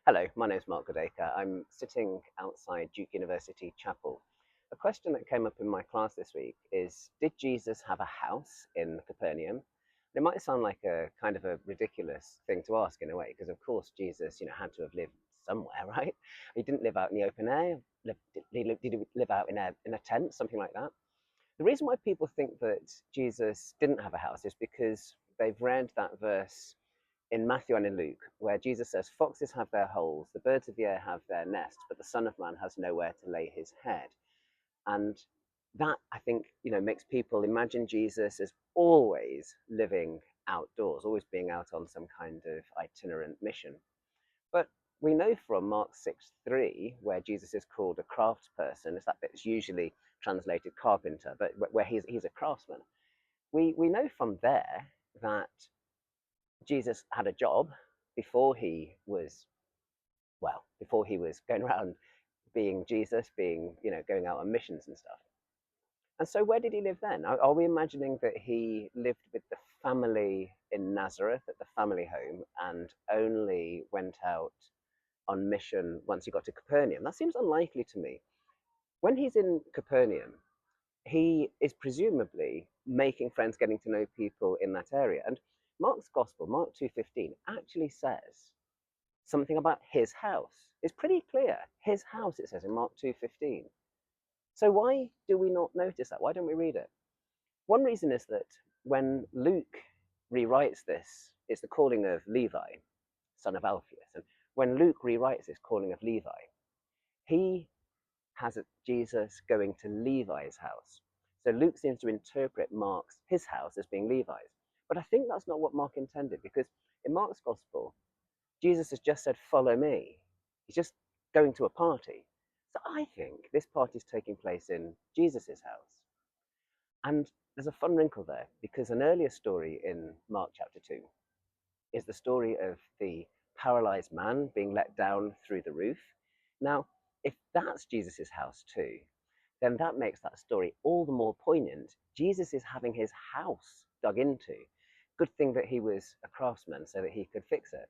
Hello, my name is Mark Goodacre. I'm sitting outside Duke University Chapel. A question that came up in my class this week is, did Jesus have a house in Capernaum? It might sound like a kind of a ridiculous thing to ask in a way, because of course Jesus, had to have lived somewhere, right? He didn't live out in the open air. Did he live out in a tent, something like that? The reason why people think that Jesus didn't have a house is because they've read that verse in Matthew and in Luke, where Jesus says, "Foxes have their holes, the birds of the air have their nests, but the Son of Man has nowhere to lay his head." And that, I think, makes people imagine Jesus as always living outdoors, always being out on some kind of itinerant mission. But we know from Mark 6:3, where Jesus is called a craftsperson, that bit's usually translated carpenter, but where he's a craftsman. We know from there that Jesus had a job before he was, before he was going around being Jesus, going out on missions and stuff. And so, where did he live then? Are we imagining that he lived with the family in Nazareth at the family home and only went out on mission once he got to Capernaum? That seems unlikely to me. When he's in Capernaum, he is presumably making friends, getting to know people in that area. And Mark's Gospel, Mark 2:15, actually says something about his house. It's pretty clear. His house, it says in Mark 2:15. So why do we not notice that? Why don't we read it? One reason is that when Luke rewrites this, it's the calling of Levi, son of Alphaeus. And when Luke rewrites this calling of Levi, he has Jesus going to Levi's house. So Luke seems to interpret Mark's his house as being Levi's. But I think that's not what Mark intended, because in Mark's Gospel, Jesus has just said, "Follow me." He's just going to a party. So I think this party is taking place in Jesus' house. And there's a fun wrinkle there, because an earlier story in Mark chapter 2 is the story of the paralyzed man being let down through the roof. Now, if that's Jesus' house too, then that makes that story all the more poignant. Jesus is having his house dug into. Good thing that he was a craftsman so that he could fix it.